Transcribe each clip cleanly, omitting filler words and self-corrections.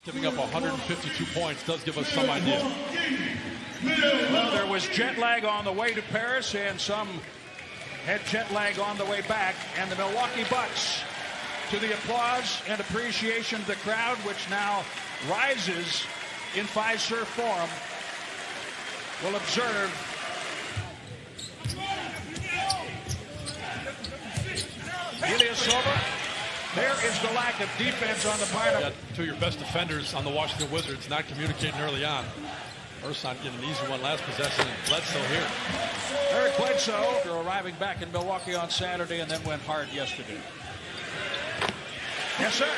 Giving up 152 points does give us some idea. Well, there was jet lag on the way to Paris, and some had jet lag on the way back. And the Milwaukee Bucks, to the applause and appreciation of the crowd, which now rises in Fiserv Forum, will observe Ilyasova. There is the lack of defense on the part of two of your best defenders on the Washington Wizards not communicating early on. Ersan getting an easy one last possession, and Bledsoe here. Eric Bledsoe arriving back in Milwaukee on Saturday and then went hard yesterday. Yes, sir.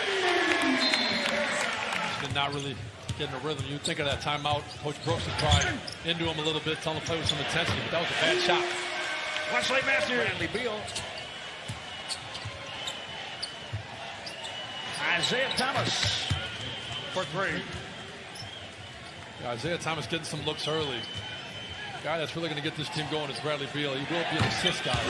He's not really getting a rhythm. You think of that timeout. Coach Brooks is probably into him a little bit, telling him to play with some intensity, but that was a bad shot. Wesley Matthews. Bradley Beal. Isaiah Thomas for three. Yeah, Isaiah Thomas getting some looks early. The guy that's really going to get this team going is Bradley Beal. He will be an assist guy.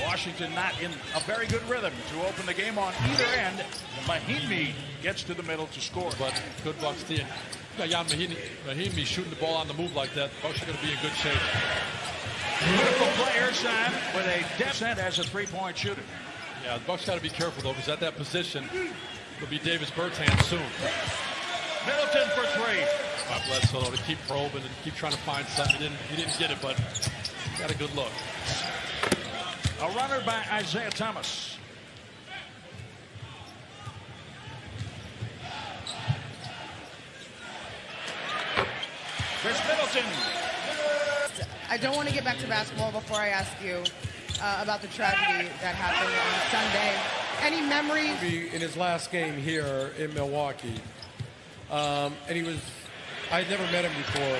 Washington not in a very good rhythm to open the game on either end. Mahimi gets to the middle to score. But good Bucks team. Jan Mahimi shooting the ball on the move like that. Bucks are going to be in good shape. Beautiful player, son, with a depth as a three-point shooter. Yeah, the Bucks got to be careful though, because at that position will be Davis Bertans soon. Middleton for three. Bledsoe though, to keep probing and keep trying to find something. He didn't get it, but got a good look. A runner by Isaiah Thomas. Chris Middleton. I don't want to get back to basketball before I ask you about the tragedy that happened on Sunday. Any memories? In his last game here in Milwaukee, and I'd never met him before,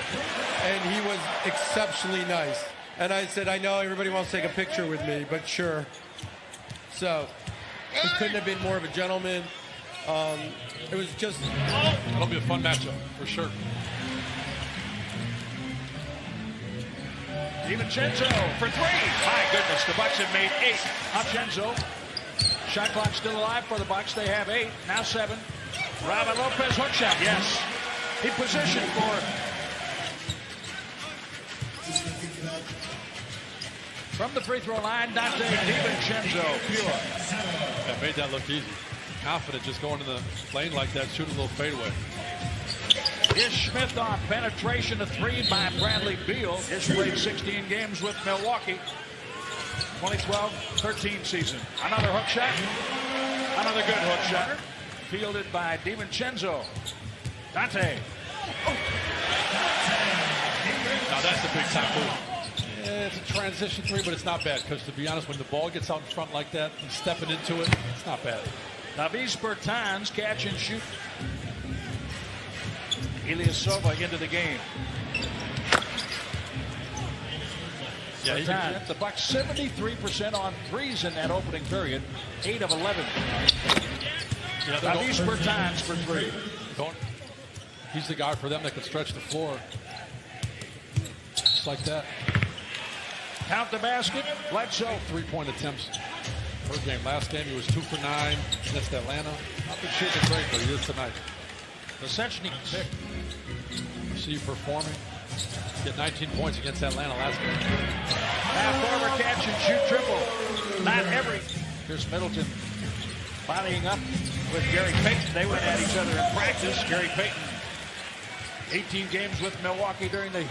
and he was exceptionally nice. And I said, I know everybody wants to take a picture with me, but sure. So he couldn't have been more of a gentleman. It was just... That'll be a fun matchup, for sure. DiVincenzo for three. My goodness, the Bucks have made 8. Vincenzo. Shot clock still alive for the Bucks. They have 8, now 7. Robin Lopez hook shot. Yes. He positioned for from the free throw line. Dante DiVincenzo, pure. That made that look easy. Confident just going to the lane like that, shooting a little fadeaway. Ish Smith on penetration of 3 by Bradley Beal. Ish played 16 games with Milwaukee. 2012-13 season. Another hook shot. Another good hook shot. Fielded by DiVincenzo. Dante. Now that's a big time move. Yeah, it's a transition 3, but it's not bad, because to be honest, when the ball gets out in front like that, and stepping into it, it's not bad. Davis Bertans catch and shoot. Ilyasova into the game. Yeah, the Bucks 73% on threes in that opening period, 8 of 11. Yeah, Davis Bertans for 3. He's the guy for them that can stretch the floor, just like that. Count the basket. Bledsoe. 3-point attempts per game. Last game he was 2 for 9 against Atlanta. Not been shooting great, but he is tonight. The Sechnik pick. See you performing. Get 19 points against Atlanta last game. Half-court catch and shoot triple. Not every. Here's Middleton bodying up with Gary Payton. They went at each other in practice. Gary Payton, 18 games with Milwaukee during the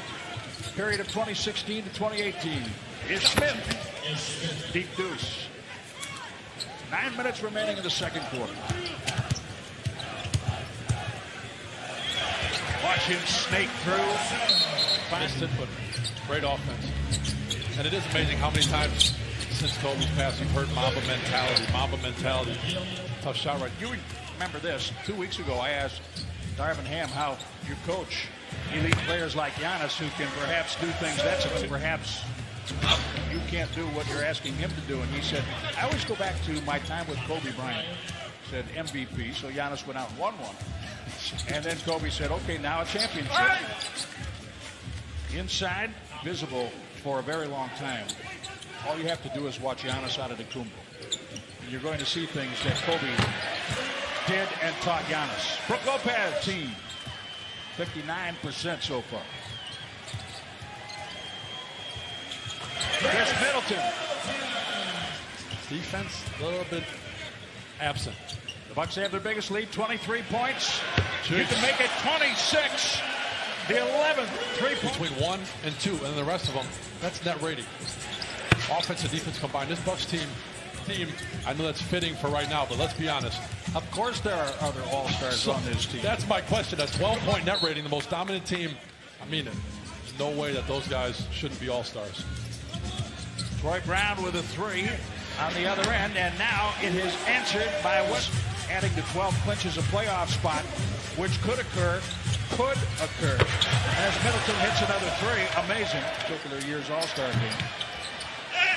period of 2016 to 2018. Ish Smith. Deep deuce. 9 minutes remaining in the second quarter. Watch him snake through. Missed it, but great offense. And it is amazing how many times since Kobe's passed you've heard Mamba mentality, Mamba mentality. Tough shot right. You remember this. 2 weeks ago, I asked Darvin Ham how you coach elite players like Giannis who can perhaps do things that perhaps you can't do what you're asking him to do. And he said, I always go back to my time with Kobe Bryant. Said MVP, so Giannis went out and won one. And then Kobe said, okay, now a championship. Inside, visible for a very long time. All you have to do is watch Giannis Antetokounmpo. And you're going to see things that Kobe did and taught Giannis. Brook Lopez team, 59% so far. Chris Middleton. Defense a little bit absent. The Bucks have their biggest lead, 23 points. Jeez. You can make it 26. The 11th 3-point. Between 1 and 2, and the rest of them, that's net rating. Offense and defense combined. This Bucks team, I know that's fitting for right now, but let's be honest. Of course there are other all-stars on this team. That's my question. A 12-point net rating, the most dominant team. I mean it. There's no way that those guys shouldn't be all-stars. Troy Brown with a 3 on the other end, and now it is answered by West, adding to 12 clinches a playoff spot, which could occur. As Middleton hits another 3, amazing. Particular year's all-star game.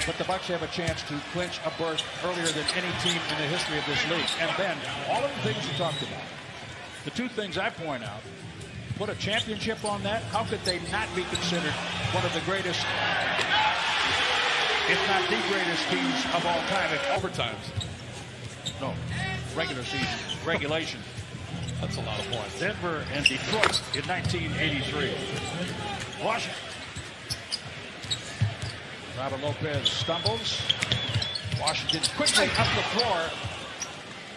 But the Bucks have a chance to clinch a berth earlier than any team in the history of this league. And then, all of the things you talked about, the two things I point out, put a championship on that, how could they not be considered one of the greatest, if not the greatest teams of all time? If Overtimes. No, regular season, regulation. That's a lot of points. Denver and Detroit in 1983. Washington. Robert Lopez stumbles. Washington quickly up the floor.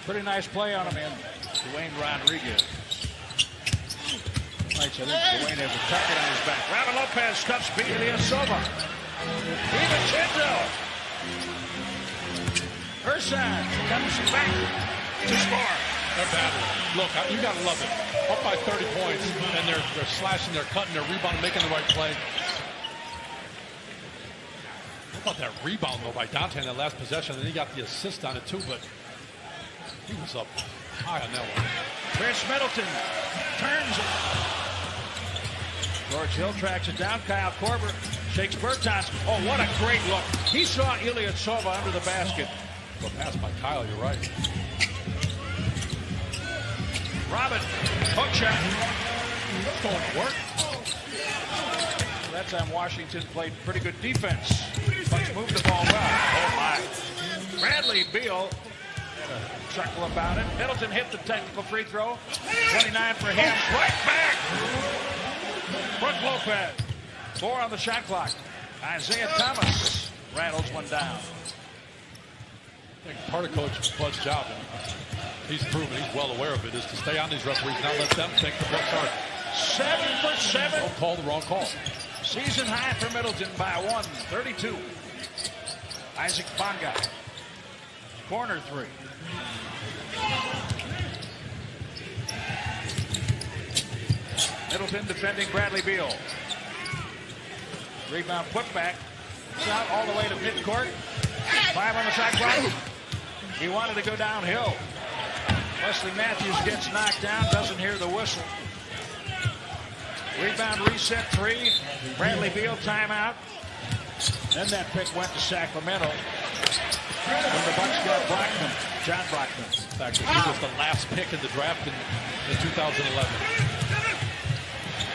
Pretty nice play on him, and Dwayne Rodriguez. Right, I think Dwayne has a target on his back. Robert Lopez stuffs B. Ilyasova. DiVincenzo. Ersan comes back to score. They're battling. Look, you got to love it. Up by 30 points, and they're slashing, they're cutting, they're rebounding, making the right play. How about that rebound, though, by Dante in that last possession? And he got the assist on it, too, but he was up high on that one. Chris Middleton turns it. George Hill tracks it down. Kyle Korver shakes Bertans. Oh, what a great look. He saw Ilyasova under the basket. Well, pass by Kyle, you're right. Robin, hook shot. That's going to work. That time Washington played pretty good defense. Bucks moved the ball well. Oh my. Bradley Beal had a chuckle about it. Middleton hit the technical free throw. 29 for him. Right back. Brook Lopez. 4 on the shot clock. Isaiah Thomas rattles one down. I think part of Coach Bud's job, and he's proven he's well aware of it, is to stay on these referees, not let them think the Bucks are 7 for 7. Don't call the wrong call. Season high for Middleton by 1, 32. Isaac Bonga. Corner 3. Middleton defending Bradley Beal. Rebound put back. It's out all the way to midcourt. 5 on the shot clock. He wanted to go downhill. Wesley Matthews gets knocked down, doesn't hear the whistle. Rebound reset 3. Bradley Beal timeout. Then that pick went to Sacramento. When the Bucks got Brockman, John Brockman. In fact, he was the last pick in the draft in 2011.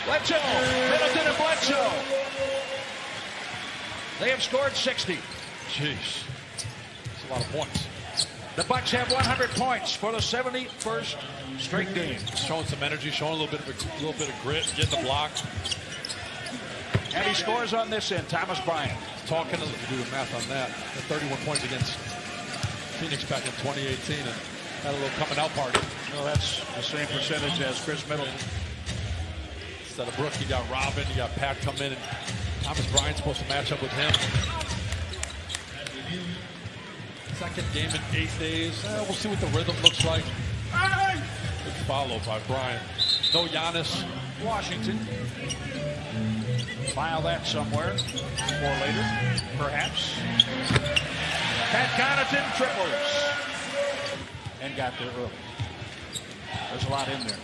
Bledsoe, Middleton and Bledsoe. They have scored 60. Jeez, that's a lot of points. The Bucks have 100 points for the 71st straight game. Showing some energy, showing a little bit of grit, getting the block. And he scores on this end. Thomas Bryant. Talking to do the math on that. 31 points against Phoenix back in 2018, and had a little coming out party. Well, that's the same percentage as Chris Middleton. Instead of Brook, you got Robin, you got Pat come in, and Thomas Bryant's supposed to match up with him. Second game in 8 days. We'll see what the rhythm looks like. Good follow by Bryant. No Giannis. Washington. File that somewhere. Or later, perhaps. Pat Connaughton triples. And got there early. There's a lot in there.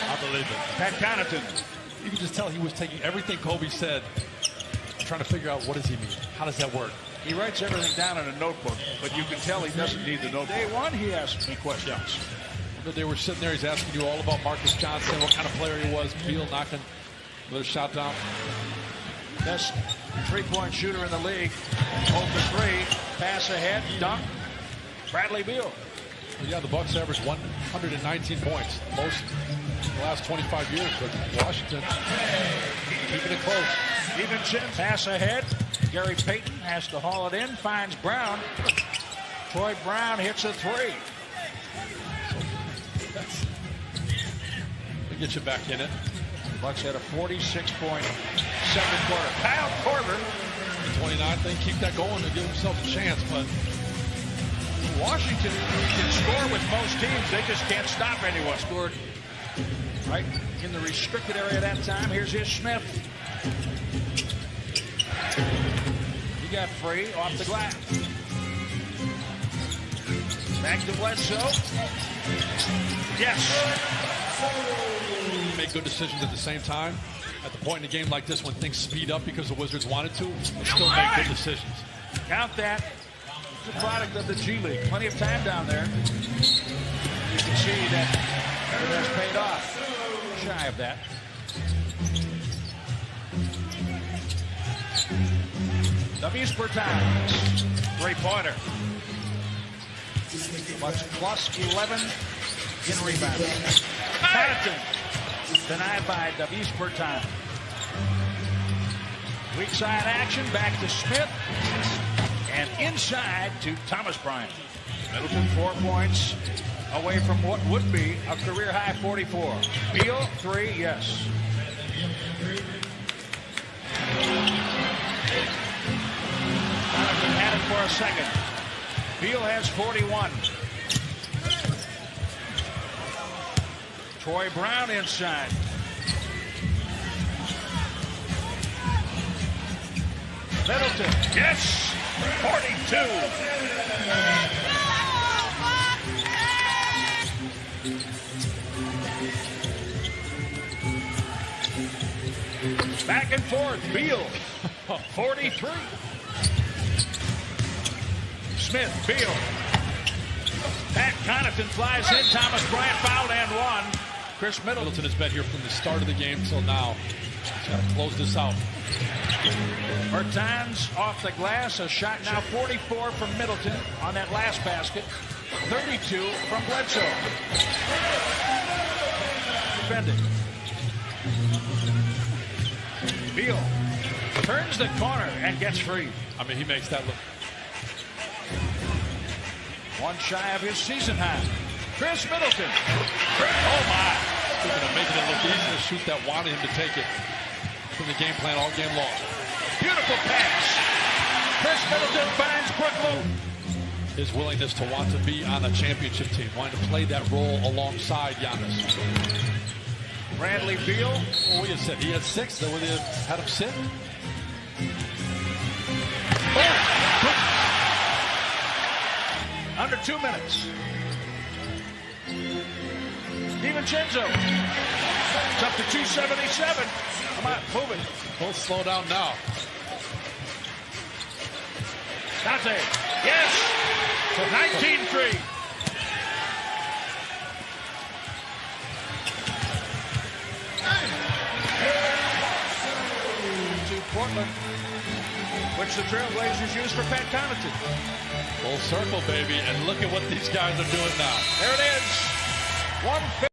I believe it. Pat Connaughton. You can just tell he was taking everything Kobe said, trying to figure out what does he mean? How does that work? He writes everything down in a notebook, but you can tell he doesn't need the notebook. Day 1, he asked me questions. But they were sitting there, he's asking you all about Marcus Johnson, what kind of player he was, Beal knocking another shot down. Best three-point shooter in the league. 0 for 3. Pass ahead, dunk. Bradley Beal. Yeah, the Bucks averaged 119 points, most in the last 25 years. But Washington keeping it close. Stevenson pass ahead. Gary Payton has to haul it in. Finds Brown. Troy Brown hits a three. We'll get you back in it. The Bucks had a 46-point second quarter. Kyle Korver. The 29 thing, keep that going to give themselves a chance, but Washington can score with most teams. They just can't stop anyone. Scored right in the restricted area that time. Here's his Smith. He got free off the glass. Back to Bledsoe. Yes. make good decisions at the same time. At the point in a game like this when things speed up because the Wizards wanted to, they still make good decisions. Count that. It's a product of the G League. Plenty of time down there. You can see that it has paid off. Shy of that. W's per time. Three-pointer. Bucks plus 11 in rebounds. Patterson denied by W's per time. Weak side action, back to Smith. And inside to Thomas Bryant. Middleton 4 points away from what would be a career high 44. Beal, 3, yes. Jonathan had it for a second. Beal has 41. Troy Brown inside. Middleton, yes, 42. Back and forth, Beal, 43. Smith, Beal. Pat Connaughton flies in. Thomas Bryant fouled and one. Chris Middleton has been here from the start of the game till now. He's got to close this out. Bertans off the glass. A shot now 44 from Middleton on that last basket. 32 from Bledsoe. Defending. Beal turns the corner and gets free. I mean, he makes that look. One shy of his season high. Chris Middleton. Oh, my. Speaking of making it look easy to shoot that, wanted him to take it from the game plan all game long. Beautiful pass. Chris Middleton finds Brooklyn. His willingness to want to be on a championship team, wanting to play that role alongside Giannis. Bradley Beal. Well, we had said he had 6. That would have had him sit. Under 2 minutes. DiVincenzo. It's up to 277. Come on, move it. Don't slow down now. Dante. Yes. 19-3. To Portland, which the Trailblazers use for Pat Connaughton. Full circle, baby, and look at what these guys are doing now. There it is. 150.